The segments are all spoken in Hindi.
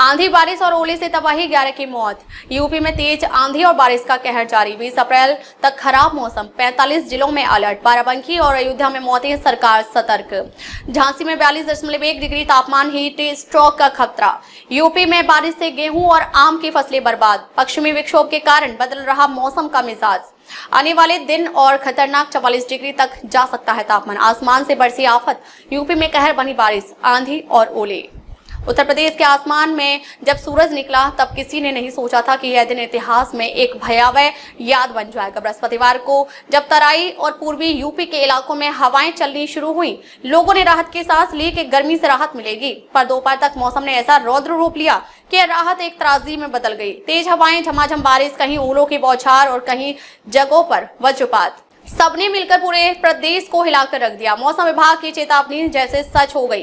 आंधी बारिश और ओले से तबाही, 11 की मौत। यूपी में तेज आंधी और बारिश का कहर जारी, 20 अप्रैल तक खराब मौसम, 45 जिलों में अलर्ट। बाराबंकी और अयोध्या में मौतें, सरकार सतर्क। झांसी में 42.1 डिग्री तापमान, हीट स्ट्रोक का खतरा। यूपी में बारिश से गेहूं और आम की फसलें बर्बाद। पश्चिमी विक्षोभ के कारण बदल रहा मौसम का मिजाज, आने वाले दिन और खतरनाक 44 डिग्री तक जा सकता है तापमान। आसमान से बरसी आफत, यूपी में कहर बनी बारिश, आंधी और ओले। उत्तर प्रदेश के आसमान में जब सूरज निकला तब किसी ने नहीं सोचा था कि यह दिन इतिहास में एक भयावह याद बन जाएगा। बृहस्पतिवार को जब तराई और पूर्वी यूपी के इलाकों में हवाएं चलनी शुरू हुई, लोगों ने राहत की सांस ली कि गर्मी से राहत मिलेगी। पर दोपहर तक मौसम ने ऐसा रौद्र रूप लिया कि राहत एक त्रासदी में बदल गई। तेज हवाएं, झमाझम बारिश, कहीं ओलों की बौछार और कहीं जगहों पर वज्रपात, सबने मिलकर पूरे प्रदेश को हिलाकर रख दिया। मौसम विभाग की चेतावनी जैसे सच हो गई।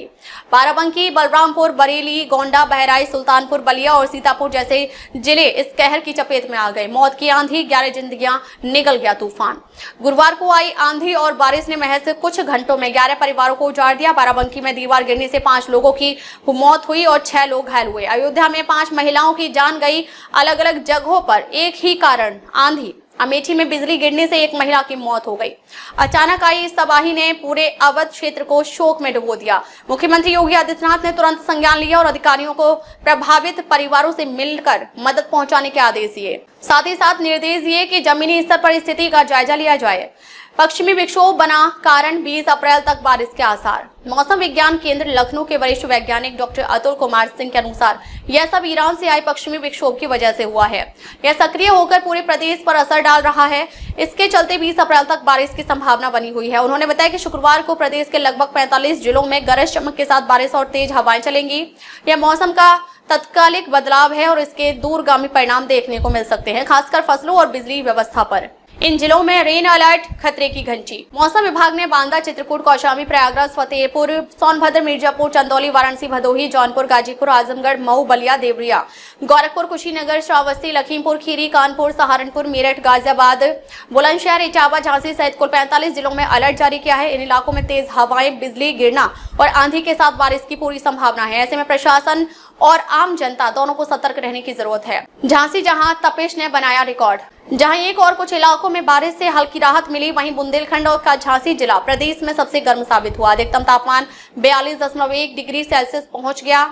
बाराबंकी, बलरामपुर, बरेली, गोंडा, बहराइच, सुल्तानपुर, बलिया और सीतापुर जैसे जिले इस कहर की चपेट में आ गए। मौत की आंधी, 11 जिंदगियां, निगल गया तूफान। गुरुवार को आई आंधी और बारिश ने महज कुछ घंटों में 11 परिवारों को उजाड़ दिया। बाराबंकी में दीवार गिरने से 5 लोगों की मौत हुई और 6 लोग घायल हुए। अयोध्या में 5 महिलाओं की जान गई, अलग अलग जगहों पर एक ही कारण, आंधी। अमेठी में बिजली गिरने से एक महिला की मौत हो गई। अचानक आई इस तबाही ने पूरे अवध क्षेत्र को शोक में डुबो दिया। मुख्यमंत्री योगी आदित्यनाथ ने तुरंत संज्ञान लिया और अधिकारियों को प्रभावित परिवारों से मिलकर मदद पहुंचाने के आदेश दिए। साथ ही साथ निर्देश दिए कि जमीनी स्तर पर स्थिति का जायजा लिया जाए। पश्चिमी विक्षोभ बना कारण, 20 अप्रैल तक बारिश के आसार। मौसम विज्ञान केंद्र लखनऊ के वरिष्ठ वैज्ञानिक डॉक्टर अतुल कुमार सिंह के अनुसार यह सब ईरान से आए पश्चिमी विक्षोभ की वजह से हुआ है। यह सक्रिय होकर पूरे प्रदेश पर असर डाल रहा है। इसके चलते 20 अप्रैल तक बारिश की संभावना बनी हुई है। उन्होंने बताया कि शुक्रवार को प्रदेश के लगभग 45 जिलों में गरज चमक के साथ बारिश और तेज हवाएं चलेंगी। यह मौसम का तत्कालिक बदलाव है और इसके दूरगामी परिणाम देखने को मिल सकते हैं, खासकर फसलों और बिजली व्यवस्था पर। इन जिलों में रेन अलर्ट, खतरे की घंटी। मौसम विभाग ने बांदा, चित्रकूट, कौशाम्बी, प्रयागराज, फतेहपुर, सोनभद्र, मिर्जापुर, चंदौली, वाराणसी, भदोही, जौनपुर, गाजीपुर, आजमगढ़, मऊ, बलिया, देवरिया, गोरखपुर, कुशीनगर, श्रावस्ती, लखीमपुर खीरी, कानपुर, सहारनपुर, मेरठ, गाजियाबाद, बुलंदशहर, इटावा, झांसी सहित कुल 45 जिलों में अलर्ट जारी किया है। इन इलाकों में तेज हवाएं, बिजली गिरना और आंधी के साथ बारिश की पूरी संभावना है। ऐसे में प्रशासन और आम जनता दोनों को सतर्क रहने की जरूरत है। झांसी, जहां तपिश ने बनाया रिकॉर्ड, जहां एक और कुछ इलाकों में बारिश से हल्की राहत मिली, वहीं बुंदेलखंड का झांसी जिला प्रदेश में सबसे गर्म साबित हुआ। अधिकतम तापमान 42.1 डिग्री सेल्सियस पहुंच गया,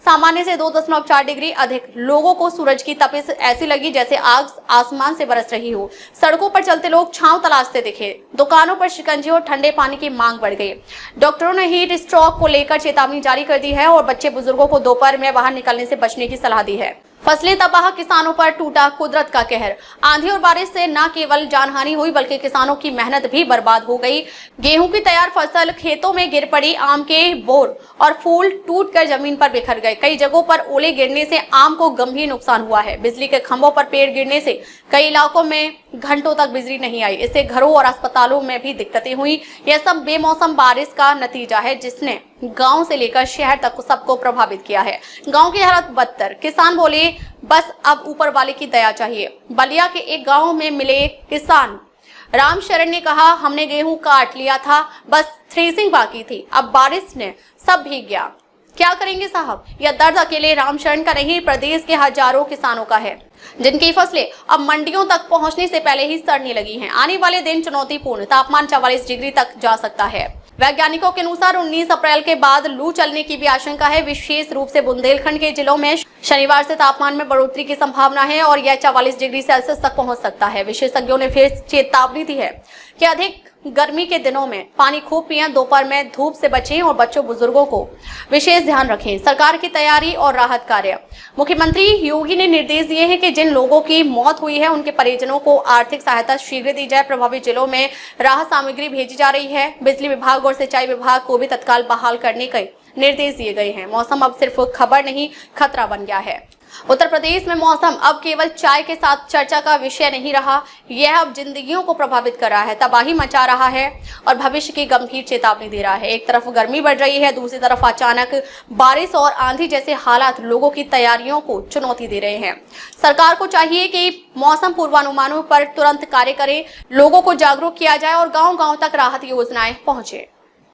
सामान्य से 2.4 डिग्री अधिक। लोगों को सूरज की तपिश ऐसी लगी जैसे आग आसमान से बरस रही हो। सड़कों पर चलते लोग छांव तलाशते दिखे। दुकानों पर शिकंजी और ठंडे पानी की मांग बढ़ गई। डॉक्टरों ने हीट स्ट्रोक को लेकर चेतावनी जारी कर दी है और बच्चे बुजुर्गों को दोपहर में बाहर निकलने से बचने की सलाह दी है। फसलें तबाह, किसानों पर टूटा कुदरत का कहर। आंधी और बारिश से न केवल जानहानि हुई बल्कि किसानों की मेहनत भी बर्बाद हो गई। गेहूं की तैयार फसल खेतों में गिर पड़ी, आम के बोर और फूल टूटकर जमीन पर बिखर गए। कई जगहों पर ओले गिरने से आम को गंभीर नुकसान हुआ है। बिजली के खंभों पर पेड़ गिरने से कई इलाकों में घंटों तक बिजली नहीं आई। इससे घरों और अस्पतालों में भी दिक्कतें हुई। यह सब बेमौसम बारिश का नतीजा है जिसने गांव से लेकर शहर तक सबको प्रभावित किया है। गांव की हालत बदतर। किसान बोले बस अब ऊपर वाले की दया चाहिए। बलिया के एक गांव में मिले किसान राम शरण ने कहा, हमने गेहूं काट लिया था, बस थ्रेसिंग बाकी थी, अब बारिश ने सब भीग गया। क्या करेंगे साहब? यह दर्द अकेले रामशरण का नहीं, प्रदेश के हजारों किसानों का है जिनकी फसलें अब मंडियों तक पहुंचने से पहले ही सड़ने लगी हैं। आने वाले दिन चुनौतीपूर्ण, तापमान 44 डिग्री तक जा सकता है। वैज्ञानिकों के अनुसार 19 अप्रैल के बाद लू चलने की भी आशंका है। विशेष रूप से बुंदेलखंड के जिलों में शनिवार से तापमान में बढ़ोतरी की संभावना है और यह 44 डिग्री सेल्सियस तक पहुंच सकता है। विशेषज्ञों ने फिर चेतावनी दी है कि अधिक गर्मी के दिनों में पानी खूब पिएं, दोपहर में धूप से बचें और बच्चों बुजुर्गों को विशेष ध्यान रखें। सरकार की तैयारी और राहत कार्य। मुख्यमंत्री योगी ने निर्देश दिए हैं कि जिन लोगों की मौत हुई है उनके परिजनों को आर्थिक सहायता शीघ्र दी जाए। प्रभावित जिलों में राहत सामग्री भेजी जा रही है। बिजली विभाग और सिंचाई विभाग को भी तत्काल बहाल करने के निर्देश दिए गए हैं। मौसम अब सिर्फ खबर नहीं, खतरा बन गया है। उत्तर प्रदेश में मौसम अब केवल चाय के साथ चर्चा का विषय नहीं रहा, यह अब जिंदगियों को प्रभावित कर रहा है, तबाही मचा रहा है और भविष्य की गंभीर चेतावनी दे रहा है। एक तरफ गर्मी बढ़ रही है, दूसरी तरफ अचानक बारिश और आंधी जैसे हालात लोगों की तैयारियों को चुनौती दे रहे हैं। सरकार को चाहिए कि मौसम पूर्वानुमानों पर तुरंत कार्य करे, लोगों को जागरूक किया जाए और गाँव-गाँव तक राहत योजनाएं पहुंचे।